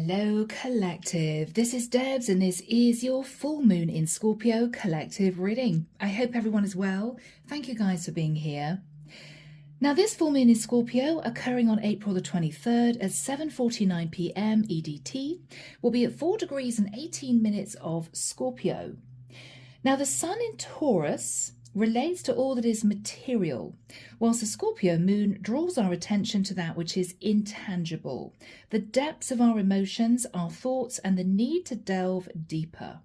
Hello Collective, this is Debs and this is your full moon in Scorpio collective reading. I hope everyone is well. Thank you guys for being here. Now this full moon in Scorpio occurring on April the 23rd at 7:49 p.m. EDT will be at 4 degrees and 18 minutes of Scorpio. Now the sun in Taurus relates to all that is material, whilst the Scorpio moon draws our attention to that which is intangible, the depths of our emotions, our thoughts, and the need to delve deeper.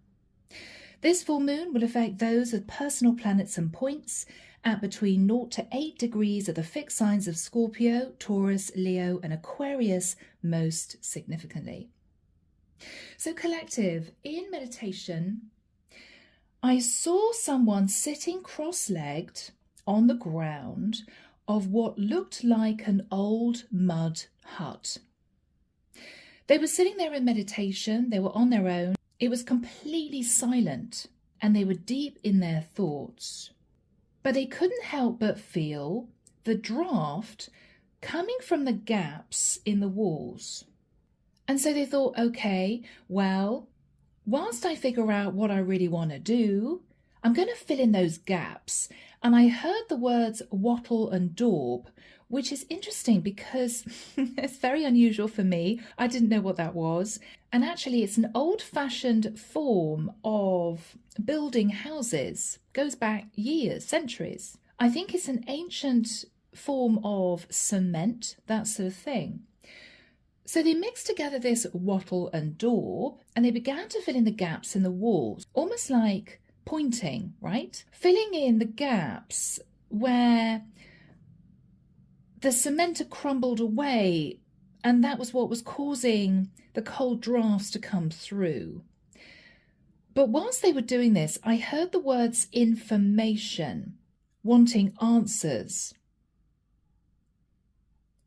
This full moon will affect those with personal planets and points at between 0 to 8 degrees of the fixed signs of Scorpio, Taurus, Leo, and Aquarius most significantly. So collective, in meditation, I saw someone sitting cross-legged on the ground of what looked like an old mud hut. They were sitting there in meditation, they were on their own, it was completely silent, and they were deep in their thoughts. But they couldn't help but feel the draft coming from the gaps in the walls. And so they thought, okay, well, whilst I figure out what I really want to do, I'm going to fill in those gaps. And I heard the words wattle and daub, which is interesting because it's very unusual for me. I didn't know what that was. And actually, it's an old-fashioned form of building houses. Goes back years, centuries. I think it's an ancient form of cement, that sort of thing. So they mixed together this wattle and daub, and they began to fill in the gaps in the walls, almost like pointing, right? Filling in the gaps where the cement had crumbled away, and that was what was causing the cold drafts to come through. But whilst they were doing this, I heard the words information, wanting answers.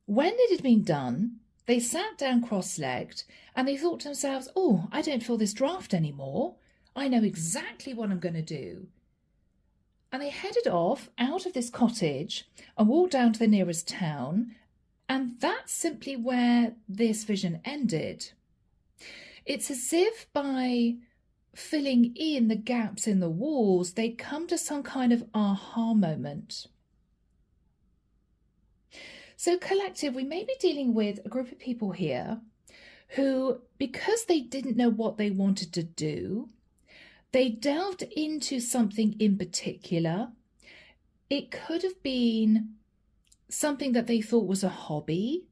When it had been done, they sat down cross-legged and they thought to themselves, oh, I don't feel this draft anymore. I know exactly what I'm going to do. And they headed off out of this cottage and walked down to the nearest town. And that's simply where this vision ended. It's as if by filling in the gaps in the walls, they'd come to some kind of aha moment. So collective, we may be dealing with a group of people here who, because they didn't know what they wanted to do, they delved into something in particular. It could have been something that they thought was a hobby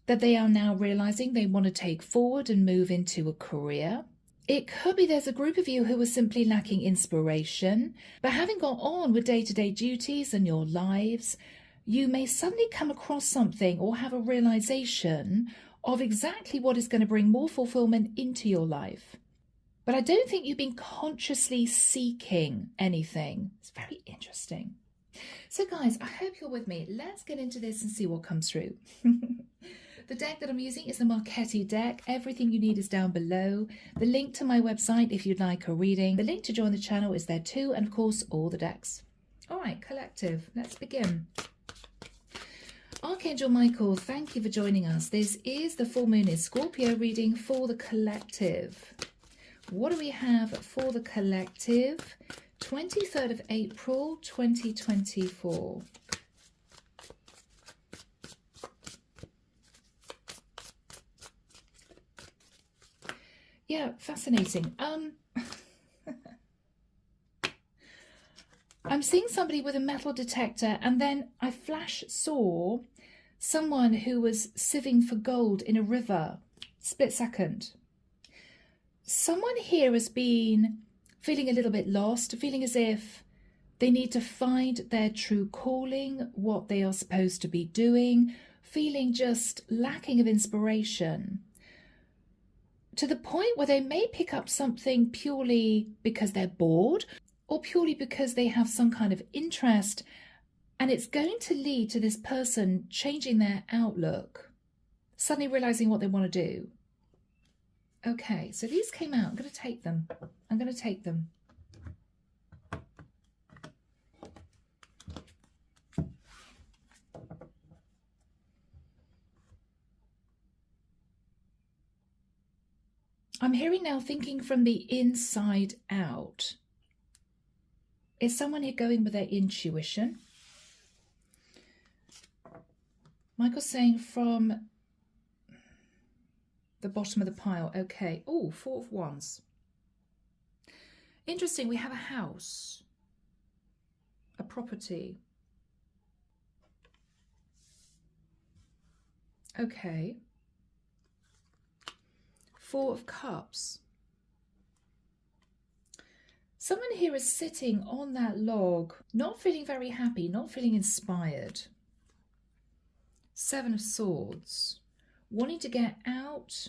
that they are now realizing they want to take forward and move into a career. It could be there's a group of you who are simply lacking inspiration, but having got on with day-to-day duties and your lives, you may suddenly come across something or have a realization of exactly what is going to bring more fulfillment into your life. But I don't think you've been consciously seeking anything. It's very interesting. So guys, I hope you're with me. Let's get into this and see what comes through. The deck that I'm using is the Marchetti deck. Everything you need is down below. The link to my website if you'd like a reading. The link to join the channel is there too, and of course all the decks. All right, collective, let's begin. Archangel Michael, thank you for joining us. This is the full moon in Scorpio reading for the collective. What do we have for the collective? 23rd of April, 2024. Yeah, fascinating. I'm seeing somebody with a metal detector, and then I flash saw someone who was sieving for gold in a river. Split second. Someone here has been feeling a little bit lost, feeling as if they need to find their true calling, what they are supposed to be doing, feeling just lacking of inspiration, to the point where they may pick up something purely because they're bored or purely because they have some kind of interest, and it's going to lead to this person changing their outlook, suddenly realizing what they want to do. Okay, so these came out. I'm going to take them. I'm going to take them. I'm hearing now thinking from the inside out. Is someone here going with their intuition? Michael's saying from the bottom of the pile. Okay. Oh, 4 of Wands. Interesting. We have a house, a property. Okay. 4 of Cups. Someone here is sitting on that log, not feeling very happy, not feeling inspired. 7 of Swords. Wanting to get out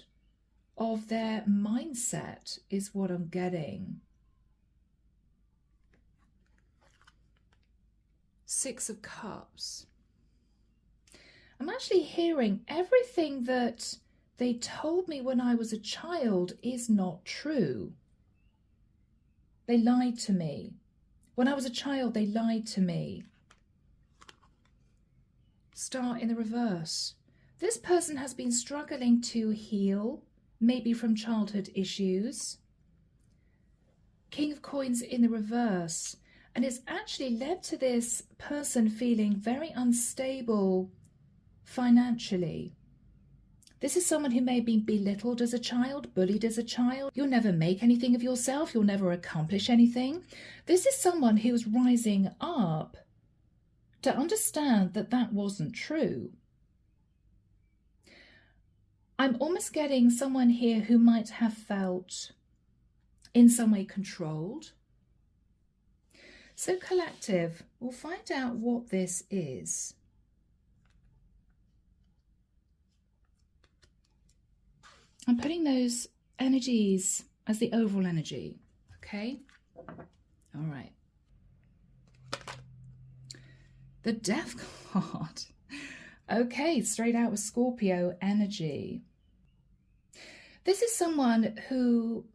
of their mindset is what I'm getting. 6 of Cups. I'm actually hearing everything that they told me when I was a child is not true. They lied to me. When I was a child, they lied to me. Star in the reverse. This person has been struggling to heal, maybe from childhood issues. King of Coins in the reverse. And it's actually led to this person feeling very unstable financially. This is someone who may have been belittled as a child, bullied as a child. You'll never make anything of yourself. You'll never accomplish anything. This is someone who's rising up to understand that that wasn't true. I'm almost getting someone here who might have felt in some way controlled. So collective, we'll find out what this is. I'm putting those energies as the overall energy, okay? All right. The Death card. Okay, straight out with Scorpio energy. This is someone who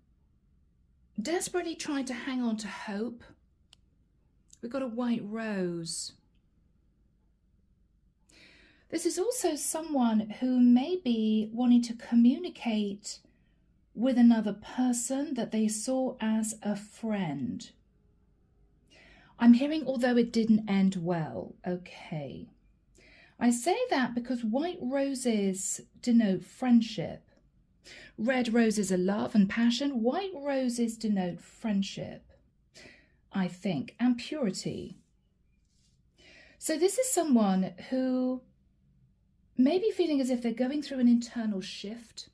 desperately tried to hang on to hope. We've got a white rose. This is also someone who may be wanting to communicate with another person that they saw as a friend. I'm hearing, although it didn't end well. Okay. I say that because white roses denote friendship. Red roses are love and passion. White roses denote friendship, I think, and purity. So this is someone who may be feeling as if they're going through an internal shift.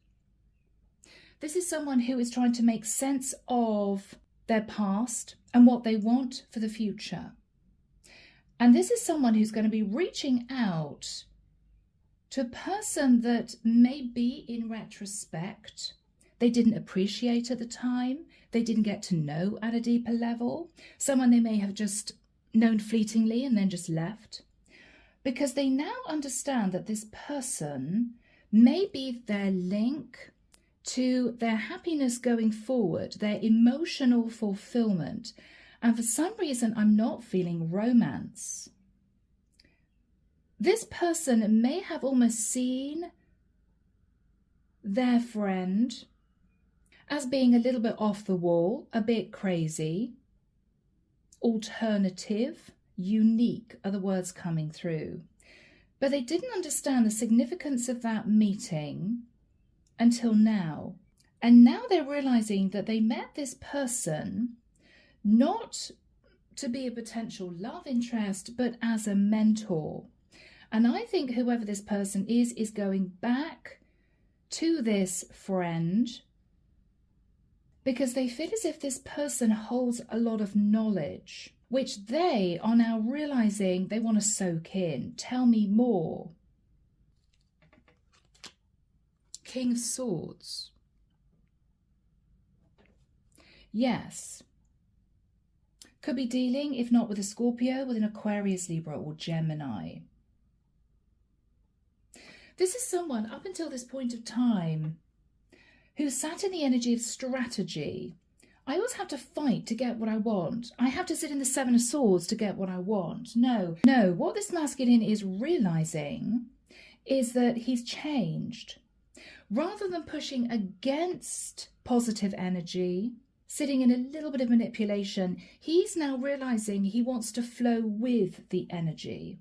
This is someone who is trying to make sense of their past and what they want for the future. And this is someone who's going to be reaching out to a person that maybe in retrospect they didn't appreciate at the time, they didn't get to know at a deeper level, someone they may have just known fleetingly and then just left. Because they now understand that this person may be their link to their happiness going forward, their emotional fulfillment. And for some reason, I'm not feeling romance. This person may have almost seen their friend as being a little bit off the wall, a bit crazy, alternative, unique are the words coming through. But they didn't understand the significance of that meeting until now. And now they're realizing that they met this person not to be a potential love interest, but as a mentor. And I think whoever this person is going back to this friend because they feel as if this person holds a lot of knowledge, which they are now realizing they want to soak in. Tell me more. King of Swords. Yes. Could be dealing, if not with a Scorpio, with an Aquarius, Libra, or Gemini. This is someone, up until this point of time, who sat in the energy of strategy. I always have to fight to get what I want. I have to sit in the 7 of Swords to get what I want. No, what this masculine is realizing is that he's changed. Rather than pushing against positive energy, sitting in a little bit of manipulation. He's now realizing he wants to flow with the energy.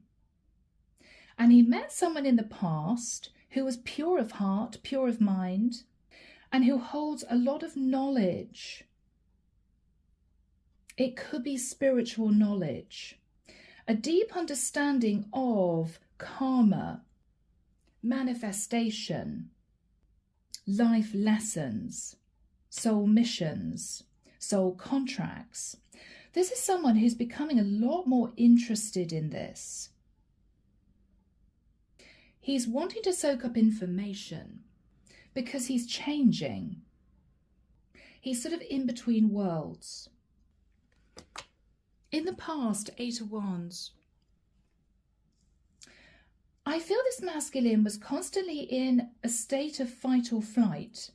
And he met someone in the past who was pure of heart, pure of mind, and who holds a lot of knowledge. It could be spiritual knowledge, a deep understanding of karma, manifestation, life lessons, soul missions, soul contracts. This is someone who's becoming a lot more interested in this. He's wanting to soak up information because he's changing. He's sort of in between worlds. In the past, 8 of Wands, I feel this masculine was constantly in a state of fight or flight.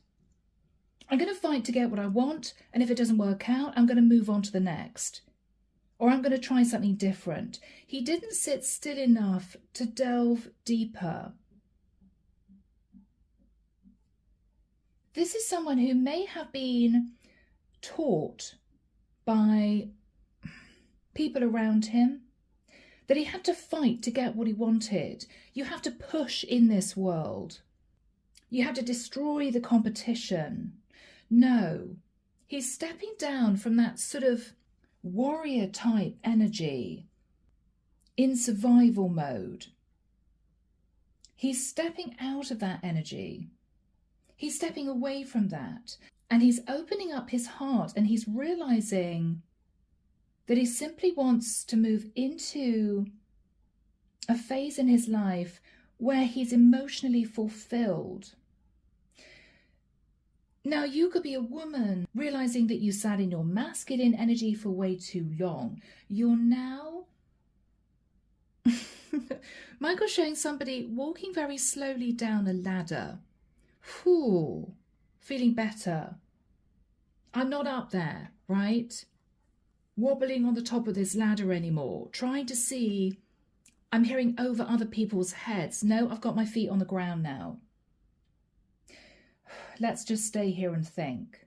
I'm going to fight to get what I want, and if it doesn't work out, I'm going to move on to the next. Or I'm going to try something different. He didn't sit still enough to delve deeper. This is someone who may have been taught by people around him that he had to fight to get what he wanted. You have to push in this world. You have to destroy the competition. No, he's stepping down from that sort of warrior type energy in survival mode. He's stepping out of that energy. He's stepping away from that, and he's opening up his heart, and he's realizing that he simply wants to move into a phase in his life where he's emotionally fulfilled. Now, you could be a woman realizing that you sat in your masculine energy for way too long. You're now... Michael's showing somebody walking very slowly down a ladder. Whew, feeling better. I'm not up there, right? Wobbling on the top of this ladder anymore, trying to see. I'm hearing over other people's heads. No, I've got my feet on the ground now. Let's just stay here and think.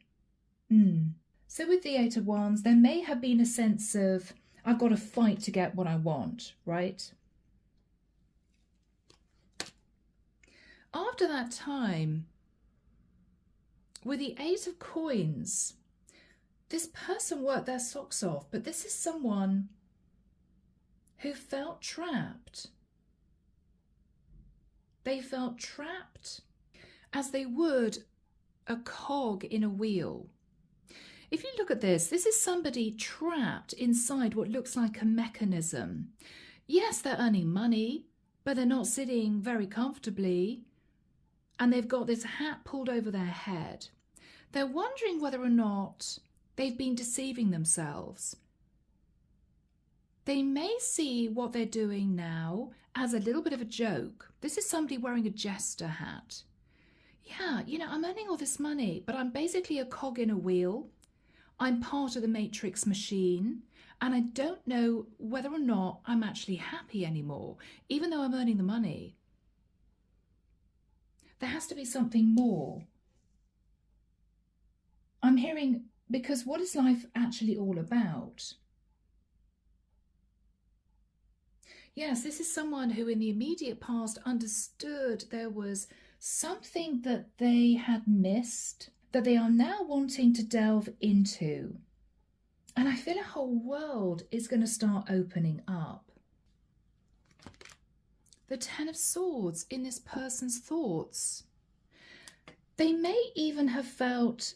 So with the 8 of Wands, there may have been a sense of, I've got to fight to get what I want, right? After that time, with the 8 of Coins, this person worked their socks off, but this is someone who felt trapped. They felt trapped as they would a cog in a wheel. If you look at this is somebody trapped inside what looks like a mechanism. Yes, they're earning money, but they're not sitting very comfortably, and they've got this hat pulled over their head. They're wondering whether or not they've been deceiving themselves. They may see what they're doing now as a little bit of a joke. This is somebody wearing a jester hat. Yeah, I'm earning all this money, but I'm basically a cog in a wheel. I'm part of the matrix machine, and I don't know whether or not I'm actually happy anymore, even though I'm earning the money. There has to be something more. I'm hearing, because what is life actually all about? Yes, this is someone who in the immediate past understood there was something that they had missed, that they are now wanting to delve into. And I feel a whole world is going to start opening up. The 10 of Swords in this person's thoughts. They may even have felt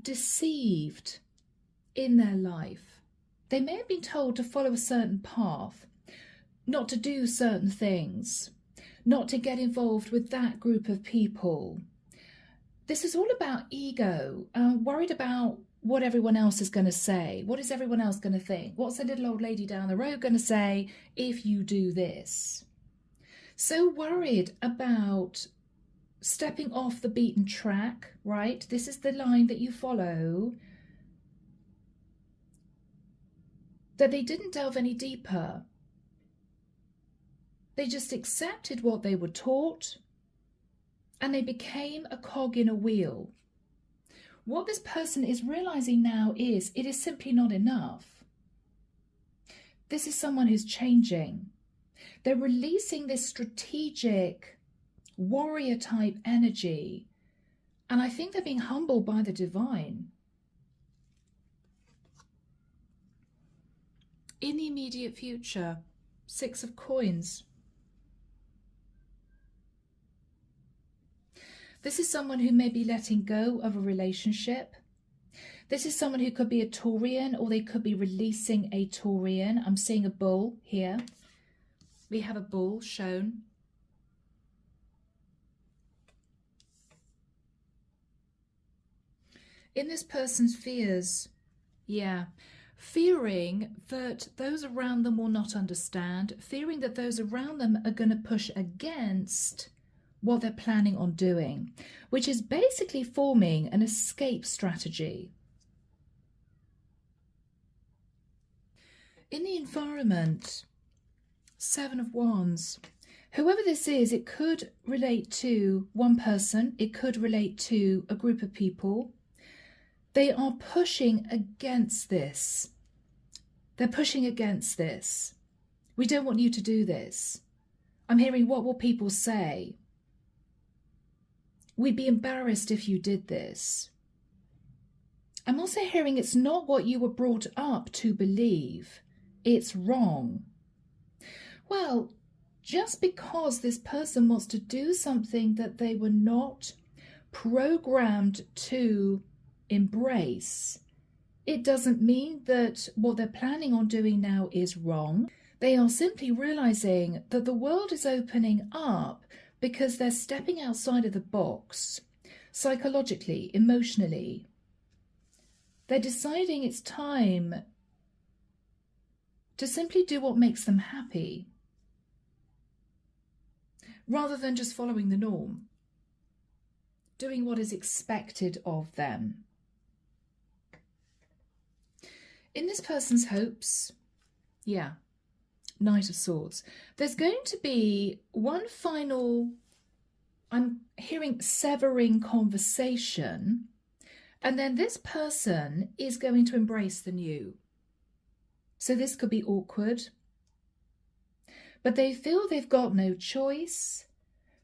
deceived in their life. They may have been told to follow a certain path, not to do certain things, not to get involved with that group of people. This is all about ego, worried about what everyone else is going to say. What is everyone else going to think? What's the little old lady down the road going to say if you do this? So worried about stepping off the beaten track, right? This is the line that you follow. That they didn't delve any deeper. They just accepted what they were taught, and they became a cog in a wheel. What this person is realizing now is it is simply not enough. This is someone who's changing. They're releasing this strategic warrior type energy. And I think they're being humbled by the divine. In the immediate future, 6 of Coins. This is someone who may be letting go of a relationship. This is someone who could be a Taurian, or they could be releasing a Taurian. I'm seeing a bull here. We have a bull shown. In this person's fears, fearing that those around them will not understand, fearing that those around them are going to push against what they're planning on doing, which is basically forming an escape strategy. In the environment, 7 of Wands. Whoever this is, it could relate to one person, it could relate to a group of people. They are pushing against this. They're pushing against this. We don't want you to do this. I'm hearing, what will people say? We'd be embarrassed if you did this. I'm also hearing it's not what you were brought up to believe. It's wrong. Well, just because this person wants to do something that they were not programmed to embrace, it doesn't mean that what they're planning on doing now is wrong. They are simply realizing that the world is opening up because they're stepping outside of the box, psychologically, emotionally. They're deciding it's time to simply do what makes them happy, rather than just following the norm, doing what is expected of them. In this person's hopes, Knight of Swords, there's going to be one final, I'm hearing, severing conversation, and then this person is going to embrace the new. So this could be awkward, but they feel they've got no choice,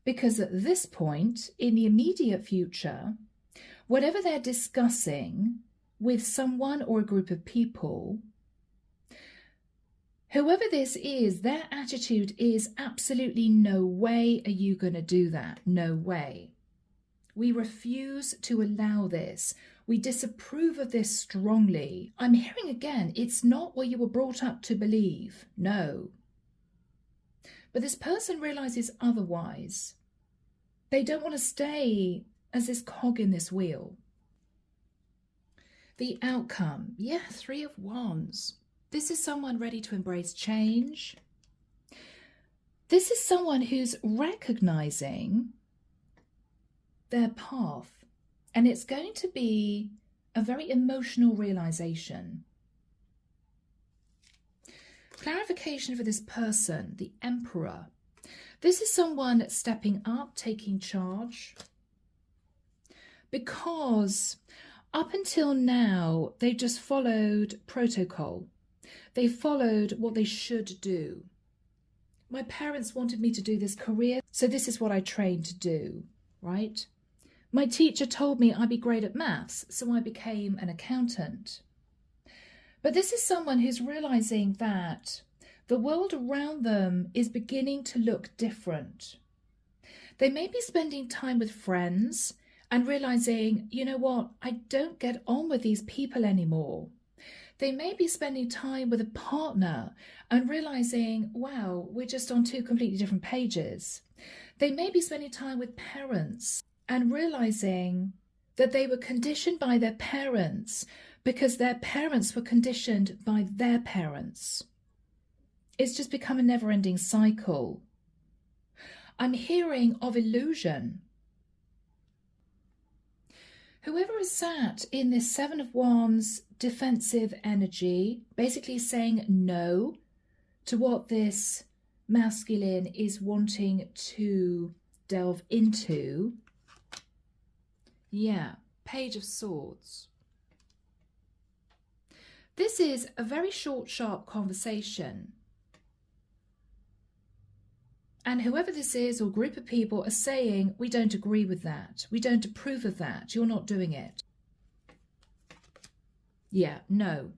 because at this point in the immediate future, whatever they're discussing with someone or a group of people, whoever this is, their attitude is absolutely no way are you going to do that. No way. We refuse to allow this. We disapprove of this strongly. I'm hearing again, it's not what you were brought up to believe. No. But this person realizes otherwise. They don't want to stay as this cog in this wheel. The outcome, 3 of Wands. This is someone ready to embrace change. This is someone who's recognizing their path, and it's going to be a very emotional realization. Clarification for this person, the Emperor. This is someone stepping up, taking charge, because up until now, they just followed protocol. They followed what they should do. My parents wanted me to do this career, so this is what I trained to do, right? My teacher told me I'd be great at maths, so I became an accountant. But this is someone who's realizing that the world around them is beginning to look different. They may be spending time with friends and realizing, you know what, I don't get on with these people anymore. They may be spending time with a partner and realizing, wow, we're just on 2 completely different pages. They may be spending time with parents and realizing that they were conditioned by their parents because their parents were conditioned by their parents. It's just become a never-ending cycle. I'm hearing of illusion. Whoever is sat in this 7 of Wands defensive energy, basically saying no to what this masculine is wanting to delve into, Page of Swords. This is a very short, sharp conversation. And whoever this is or group of people are saying, we don't agree with that. We don't approve of that. You're not doing it. Yeah, no,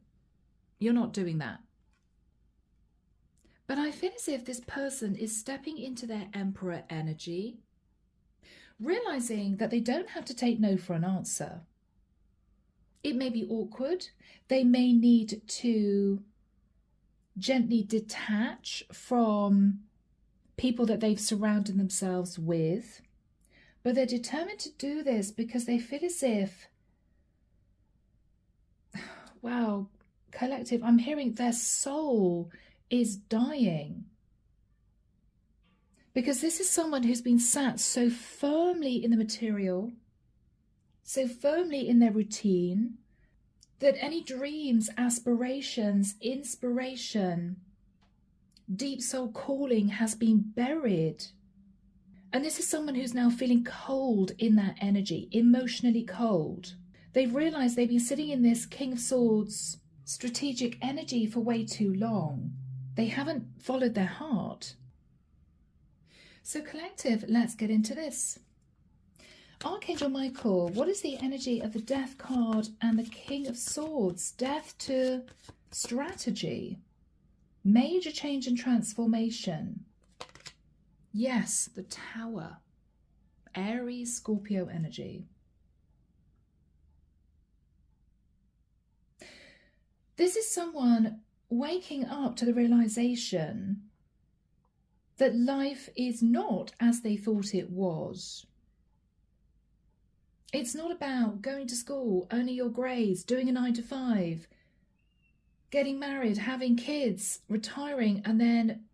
you're not doing that. But I feel as if this person is stepping into their Emperor energy, realizing that they don't have to take no for an answer. It may be awkward. They may need to gently detach from people that they've surrounded themselves with, but they're determined to do this because they feel as if, wow, collective, I'm hearing their soul is dying. Because this is someone who's been sat so firmly in the material, so firmly in their routine, that any dreams, aspirations, inspiration, deep soul calling has been buried. And this is someone who's now feeling cold in that energy, emotionally cold. They've realized they've been sitting in this King of Swords strategic energy for way too long. They haven't followed their heart. So collective, let's get into this. Archangel Michael, what is the energy of the Death card and the King of Swords? Death to strategy. Major change and transformation. Yes, the Tower. Aries, Scorpio energy. This is someone waking up to the realization that life is not as they thought it was. It's not about going to school, earning your grades, doing a 9 to 5, getting married, having kids, retiring, and then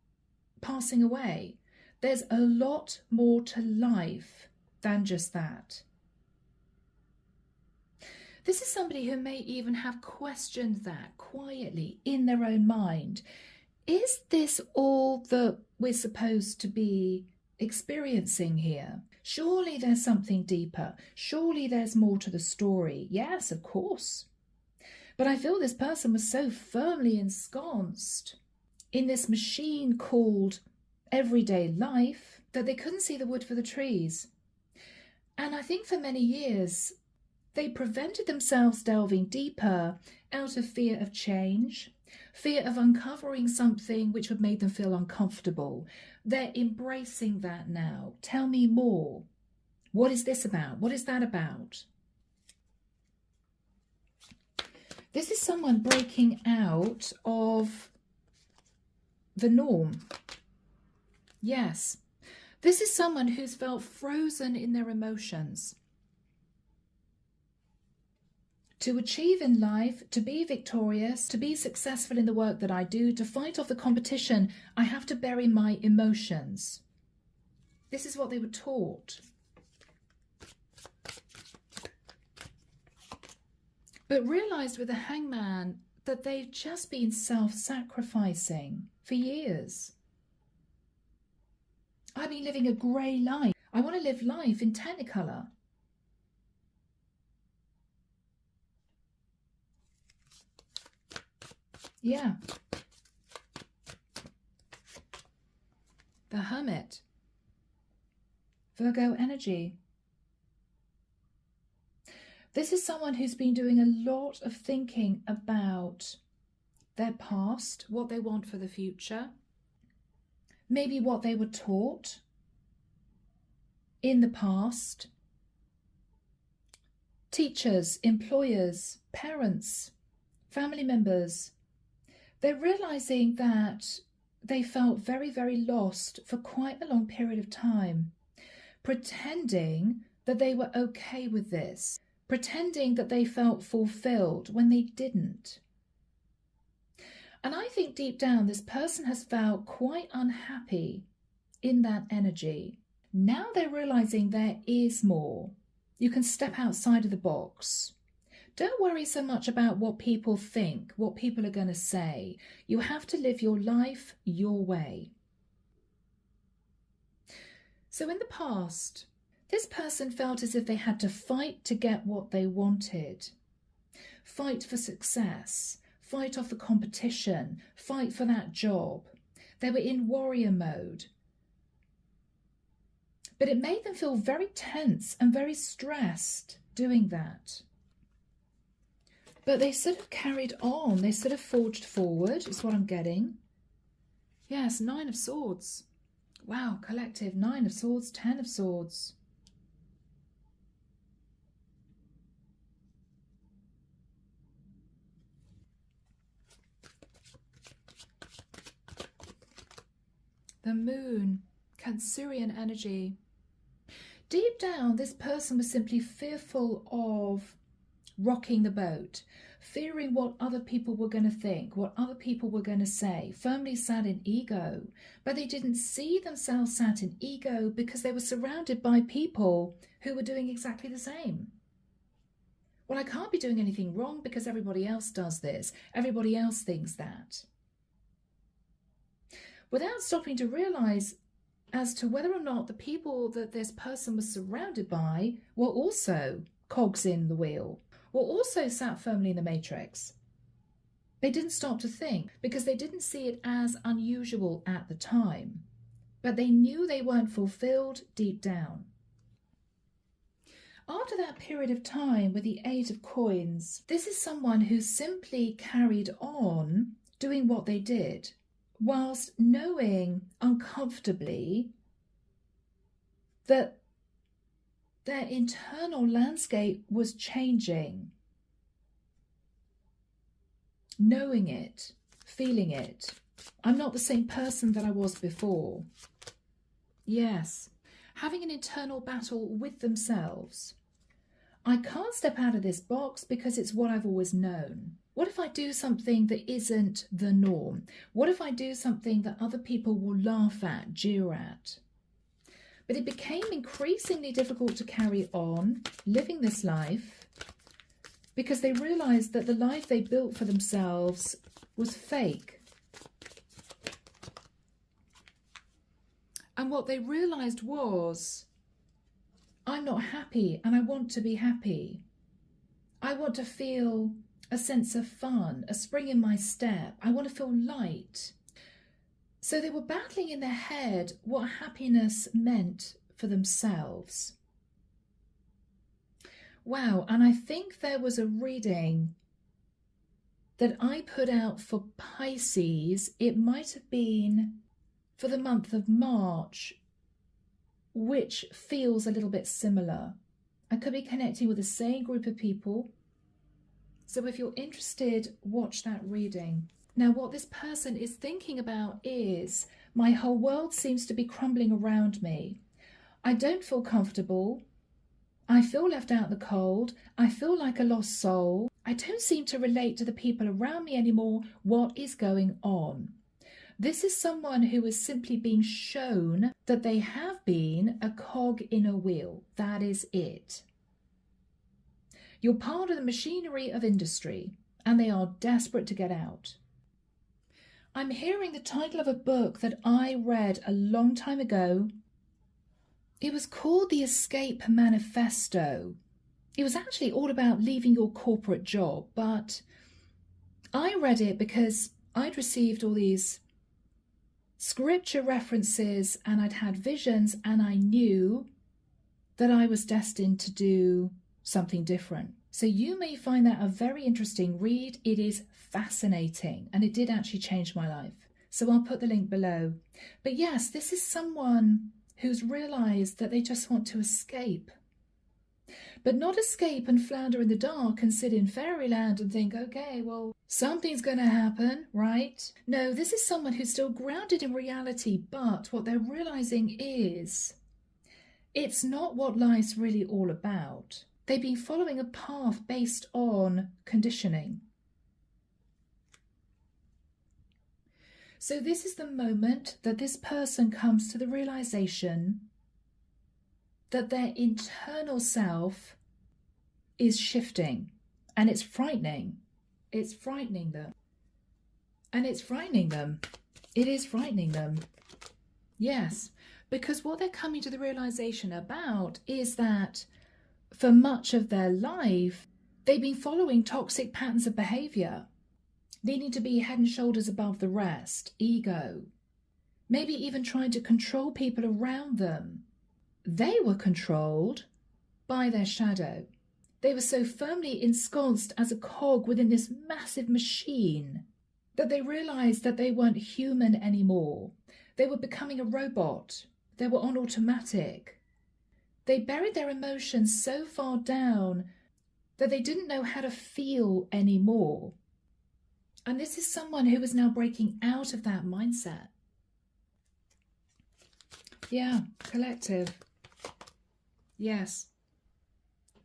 passing away. There's a lot more to life than just that. This is somebody who may even have questioned that quietly in their own mind. Is this all that we're supposed to be experiencing here? Surely there's something deeper. Surely there's more to the story. Yes, of course. But I feel this person was so firmly ensconced in this machine called everyday life that they couldn't see the wood for the trees. And I think for many years, they prevented themselves delving deeper out of fear of change, fear of uncovering something which would make them feel uncomfortable. They're embracing that now. Tell me more. What is this about? What is that about? This is someone breaking out of the norm. Yes. This is someone who's felt frozen in their emotions. To achieve in life, to be victorious, to be successful in the work that I do, to fight off the competition, I have to bury my emotions. This is what they were taught. But realized with the Hangman that they've just been self-sacrificing for years. I've been living a grey life. I want to live life in Technicolor. Yeah. The Hermit. Virgo energy. This is someone who's been doing a lot of thinking about their past, what they want for the future, maybe what they were taught in the past. Teachers, employers, parents, family members. They're realizing that they felt very, very lost for quite a long period of time, pretending that they were okay with this, pretending that they felt fulfilled when they didn't. And I think deep down this person has felt quite unhappy in that energy. Now they're realizing there is more. You can step outside of the box. Don't worry so much about what people think, what people are going to say. You have to live your life your way. So in the past, This person felt as if they had to fight to get what they wanted. Fight for success, fight off the competition, fight for that job. They were in warrior mode. But it made them feel very tense and very stressed doing that. But they sort of carried on. They sort of forged forward, is what I'm getting. Yes, 9 of Swords. Wow, collective, 9 of Swords, 10 of Swords. The Moon, Cancerian energy. Deep down, this person was simply fearful of rocking the boat, fearing what other people were going to think, what other people were going to say, firmly sat in ego. But they didn't see themselves sat in ego because they were surrounded by people who were doing exactly the same. Well, I can't be doing anything wrong because everybody else does this. Everybody else thinks that. Without stopping to realize as to whether or not the people that this person was surrounded by were also cogs in the wheel, were also sat firmly in the matrix. They didn't stop to think because they didn't see it as unusual at the time, but they knew they weren't fulfilled deep down. After that period of time with the 8 of Coins, this is someone who simply carried on doing what they did, whilst knowing uncomfortably that their internal landscape was changing. Knowing it, feeling it. I'm not the same person that I was before. Yes, having an internal battle with themselves. I can't step out of this box because it's what I've always known. What if I do something that isn't the norm? What if I do something that other people will laugh at, jeer at? But it became increasingly difficult to carry on living this life because they realized that the life they built for themselves was fake. And what they realized was, I'm not happy and I want to be happy. I want to feel a sense of fun, a spring in my step. I want to feel light. So they were battling in their head what happiness meant for themselves. Wow, and I think there was a reading that I put out for Pisces. It might have been for the month of March, which feels a little bit similar. I could be connecting with the same group of people. So if you're interested, watch that reading. Now, what this person is thinking about is, my whole world seems to be crumbling around me. I don't feel comfortable. I feel left out in the cold. I feel like a lost soul. I don't seem to relate to the people around me anymore. What is going on? This is someone who is simply being shown that they have been a cog in a wheel. That is it. You're part of the machinery of industry, and they are desperate to get out. I'm hearing the title of a book that I read a long time ago. It was called The Escape Manifesto. It was actually all about leaving your corporate job, but I read it because I'd received all these scripture references and I'd had visions, and I knew that I was destined to do something different. So you may find that a very interesting read. It is fascinating, and it did actually change my life. So I'll put the link below. But yes, this is someone who's realized that they just want to escape. But not escape and flounder in the dark and sit in fairyland and think, okay, well, something's going to happen, right? No, this is someone who's still grounded in reality, but what they're realizing is it's not what life's really all about. They've been following a path based on conditioning. So this is the moment that this person comes to the realization that their internal self is shifting, and it's frightening. It's frightening them. And it's frightening them. It is frightening them. Yes, Because what they're coming to the realization about is that for much of their life, they've been following toxic patterns of behavior, needing to be head and shoulders above the rest, ego, maybe even trying to control people around them. They were controlled by their shadow. They were so firmly ensconced as a cog within this massive machine that they realized that they weren't human anymore. They were becoming a robot. They were on automatic. They buried their emotions so far down that they didn't know how to feel anymore. And this is someone who is now breaking out of that mindset. Yeah, collective. Yes.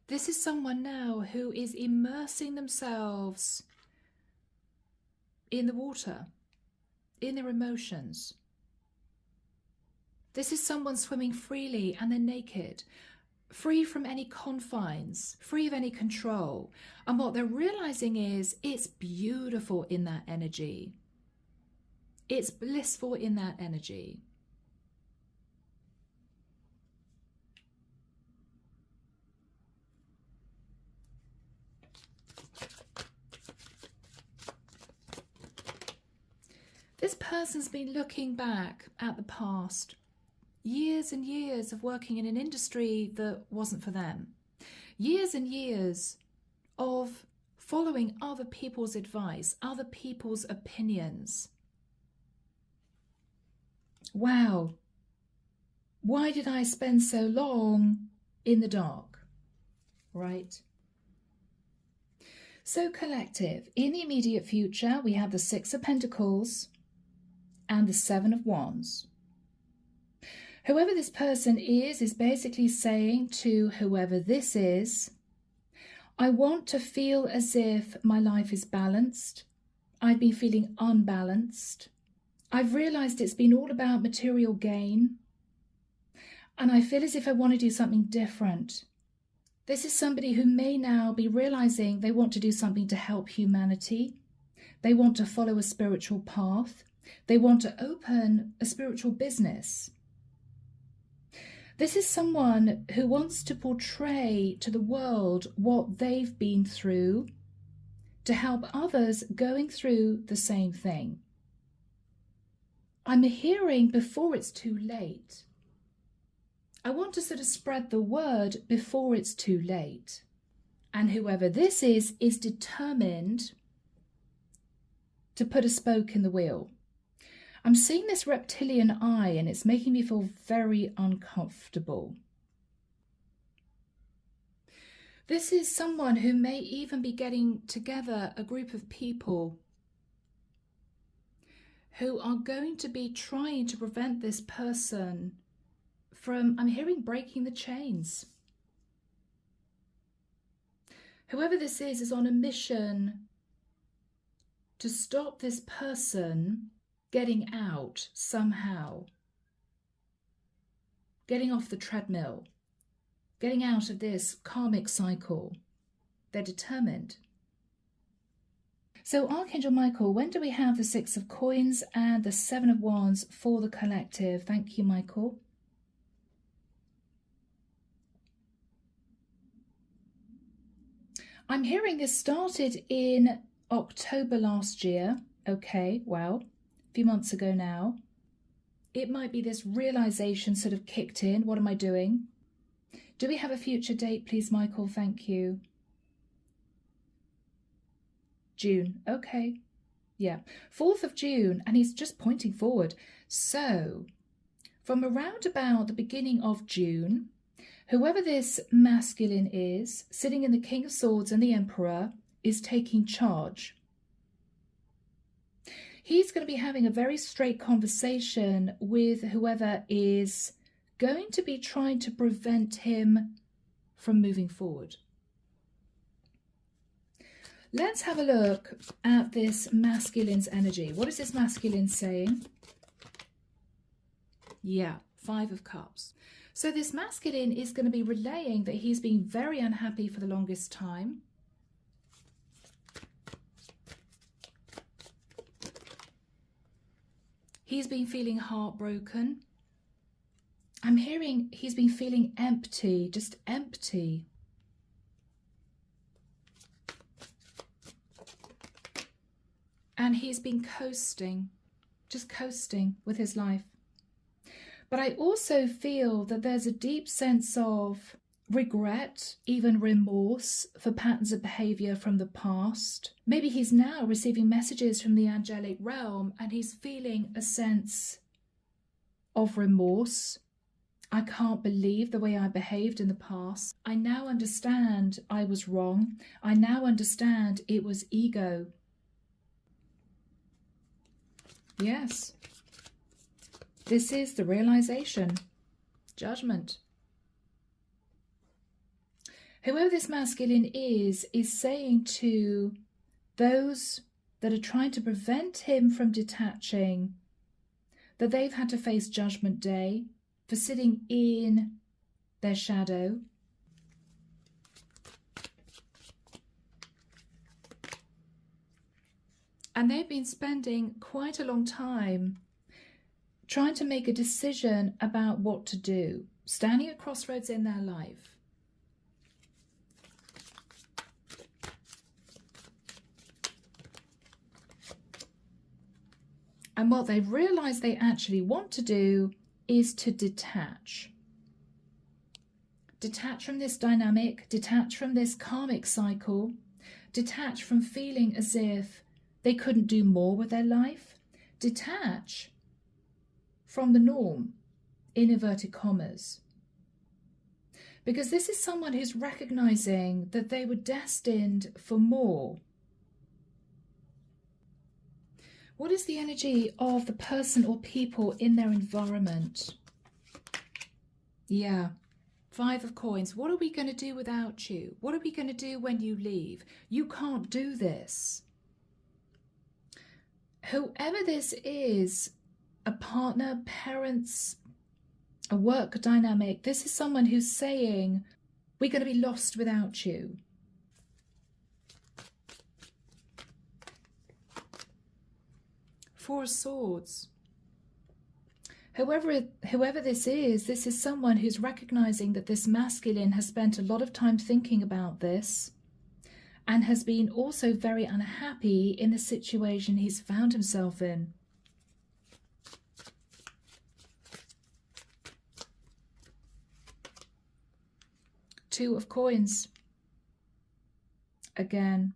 This is someone now who is immersing themselves in the water, in their emotions. This is someone swimming freely and they're naked, free from any confines, free of any control. And what they're realizing is it's beautiful in that energy. It's blissful in that energy. This person's been looking back at the past, years and years of working in an industry that wasn't for them, years and years of following other people's advice, other people's opinions. Wow, why did I spend so long in the dark, right? So collective, in the immediate future, we have the Six of Pentacles and the Seven of Wands. Whoever this person is basically saying to whoever this is, I want to feel as if my life is balanced. I've been feeling unbalanced. I've realized it's been all about material gain. And I feel as if I want to do something different. This is somebody who may now be realizing they want to do something to help humanity. They want to follow a spiritual path. They want to open a spiritual business. This is someone who wants to portray to the world what they've been through to help others going through the same thing. I'm hearing before it's too late. I want to sort of spread the word before it's too late. And whoever this is determined to put a spoke in the wheel. I'm seeing this reptilian eye and it's making me feel very uncomfortable. This is someone who may even be getting together a group of people who are going to be trying to prevent this person from, I'm hearing, breaking the chains. Whoever this is on a mission to stop this person getting out somehow, getting off the treadmill, getting out of this karmic cycle. They're determined. So Archangel Michael, when do we have the Six of Coins and the Seven of Wands for the collective? Thank you, Michael. I'm hearing this started in October last year. Okay, wow. A few months ago now. It might be this realization sort of kicked in. What am I doing? Do we have a future date, please, Michael? Thank you. June. Okay. Yeah. 4th of June. And he's just pointing forward. So from around about the beginning of June, whoever this masculine is, sitting in the King of Swords and the Emperor, is taking charge. He's going to be having a very straight conversation with whoever is going to be trying to prevent him from moving forward. Let's have a look at this masculine's energy. What is this masculine saying? Yeah, 5 of Cups. So this masculine is going to be relaying that he's been very unhappy for the longest time. He's been feeling heartbroken. I'm hearing he's been feeling empty, just empty. And he's been coasting, just coasting with his life. But I also feel that there's a deep sense of regret, even remorse for patterns of behavior from the past. Maybe he's now receiving messages from the angelic realm and he's feeling a sense of remorse. I can't believe the way I behaved in the past. I now understand I was wrong. I now understand it was ego. Yes. This is the realization. Judgment. Whoever this masculine is saying to those that are trying to prevent him from detaching that they've had to face Judgment Day for sitting in their shadow. And they've been spending quite a long time trying to make a decision about what to do, standing at crossroads in their life. And what they've realized they actually want to do is to detach. Detach from this dynamic, detach from this karmic cycle, detach from feeling as if they couldn't do more with their life, detach from the norm, in inverted commas. Because this is someone who's recognizing that they were destined for more. What is the energy of the person or people in their environment? Yeah, 5 of coins. What are we going to do without you? What are we going to do when you leave? You can't do this. Whoever this is, a partner, parents, a work dynamic, this is someone who's saying, we're going to be lost without you. Four of Swords. Whoever this is someone who's recognizing that this masculine has spent a lot of time thinking about this and has been also very unhappy in the situation he's found himself in. Two of Coins. Again,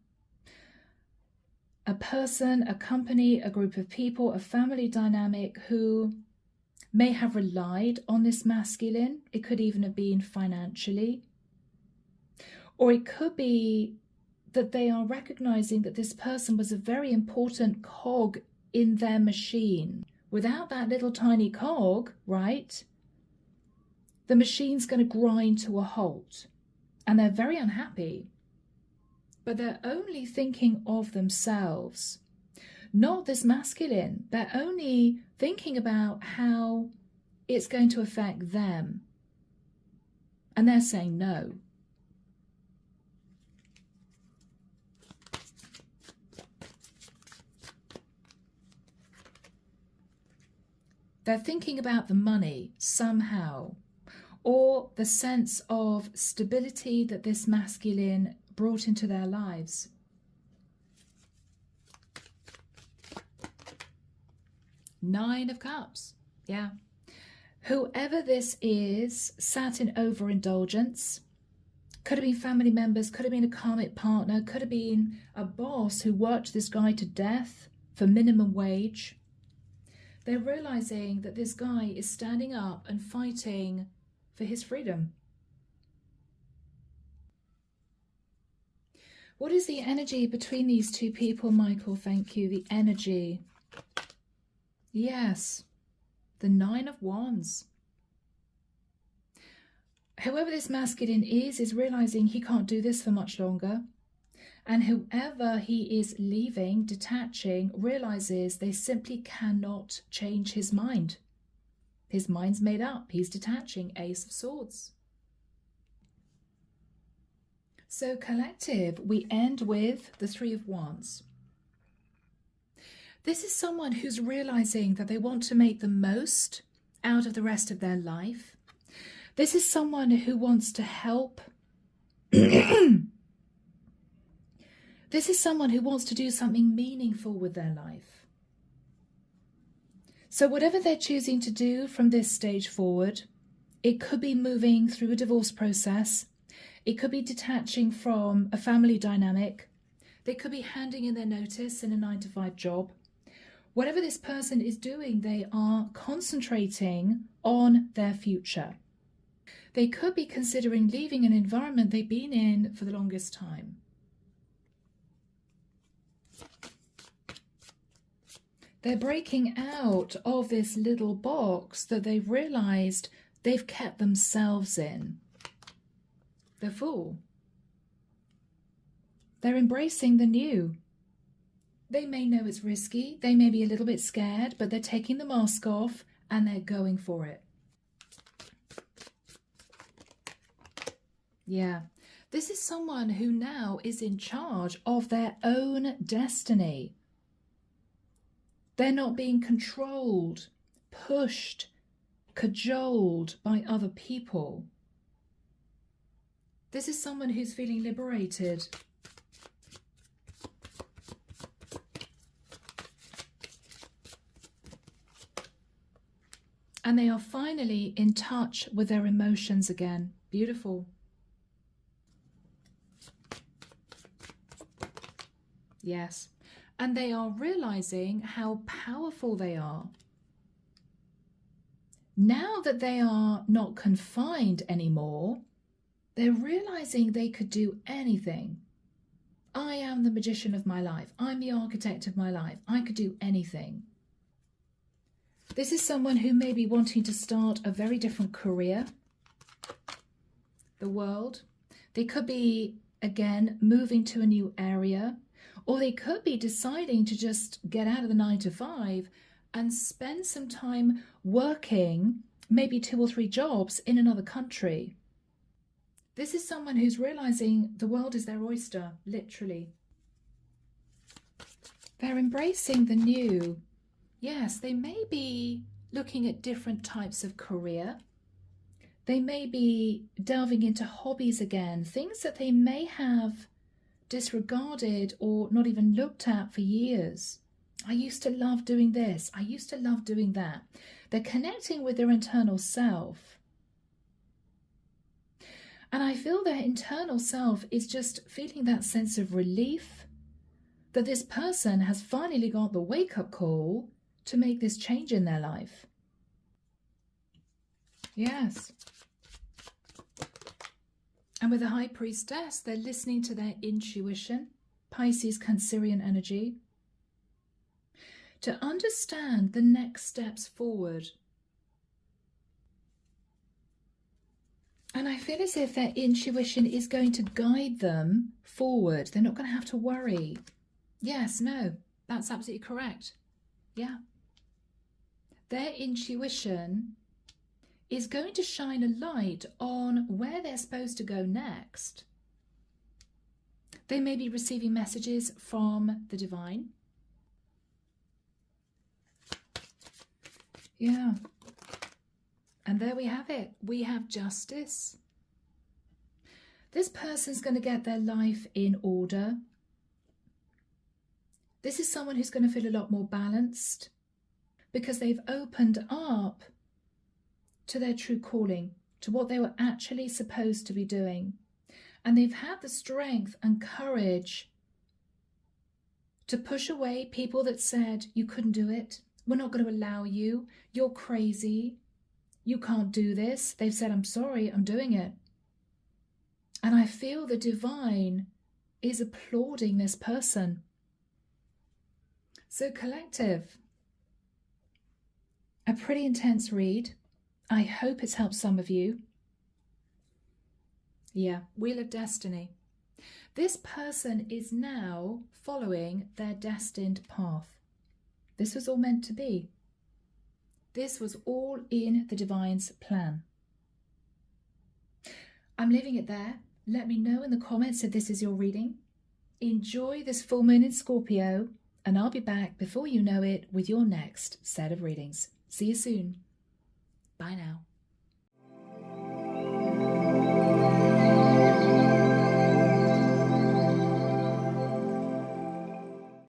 a person, a company, a group of people, a family dynamic who may have relied on this masculine. It could even have been financially. Or it could be that they are recognizing that this person was a very important cog in their machine. Without that little tiny cog, right, the machine's going to grind to a halt. And they're very unhappy. But they're only thinking of themselves, not this masculine. They're only thinking about how it's going to affect them. And they're saying no. They're thinking about the money somehow, or the sense of stability that this masculine brought into their lives. Nine of Cups. Yeah. Whoever this is sat in overindulgence. Could have been family members, could have been a karmic partner, could have been a boss who worked this guy to death for minimum wage. They're realizing that this guy is standing up and fighting for his freedom. What is the energy between these two people, Michael? Thank you. The energy. Yes. The Nine of Wands. Whoever this masculine is realizing he can't do this for much longer. And whoever he is leaving, detaching, realizes they simply cannot change his mind. His mind's made up. He's detaching. Ace of Swords. So collective, we end with the Three of Wands. This is someone who's realizing that they want to make the most out of the rest of their life. This is someone who wants to help. This is someone who wants to do something meaningful with their life. So whatever they're choosing to do from this stage forward, it could be moving through a divorce process. It could be detaching from a family dynamic. They could be handing in their notice in a 9-to-5 job. Whatever this person is doing, they are concentrating on their future. They could be considering leaving an environment they've been in for the longest time. They're breaking out of this little box that they've realized they've kept themselves in. The Fool. They're embracing the new. They may know it's risky, they may be a little bit scared, but they're taking the mask off and they're going for it. Yeah, this is someone who now is in charge of their own destiny. They're not being controlled, pushed, cajoled by other people. This is someone who's feeling liberated. And they are finally in touch with their emotions again. Beautiful. Yes. And they are realizing how powerful they are. Now that they are not confined anymore, they're realizing they could do anything. I am the magician of my life. I'm the architect of my life. I could do anything. This is someone who may be wanting to start a very different career. The World. They could be, again, moving to a new area. Or they could be deciding to just get out of the 9-to-5 and spend some time working, maybe 2 or 3 jobs in another country. This is someone who's realizing the world is their oyster, literally. They're embracing the new. Yes, they may be looking at different types of career. They may be delving into hobbies again, things that they may have disregarded or not even looked at for years. I used to love doing this. I used to love doing that. They're connecting with their internal self. And I feel their internal self is just feeling that sense of relief that this person has finally got the wake-up call to make this change in their life. Yes. And with the High Priestess, they're listening to their intuition, Pisces, Cancerian energy, to understand the next steps forward. And I feel as if their intuition is going to guide them forward. They're not going to have to worry. Yes, no, that's absolutely correct. Yeah. Their intuition is going to shine a light on where they're supposed to go next. They may be receiving messages from the divine. Yeah. And there we have it. We have justice. This person's going to get their life in order. This is someone who's going to feel a lot more balanced because they've opened up to their true calling, to what they were actually supposed to be doing. And they've had the strength and courage to push away people that said, you couldn't do it. We're not going to allow you. You're crazy. You can't do this. They've said, I'm sorry, I'm doing it. And I feel the divine is applauding this person. So collective, a pretty intense read. I hope it's helped some of you. Yeah, Wheel of Destiny. This person is now following their destined path. This was all meant to be. This was all in the divine's plan. I'm leaving it there. Let me know in the comments if this is your reading. Enjoy this full moon in Scorpio, and I'll be back before you know it with your next set of readings. See you soon. Bye now.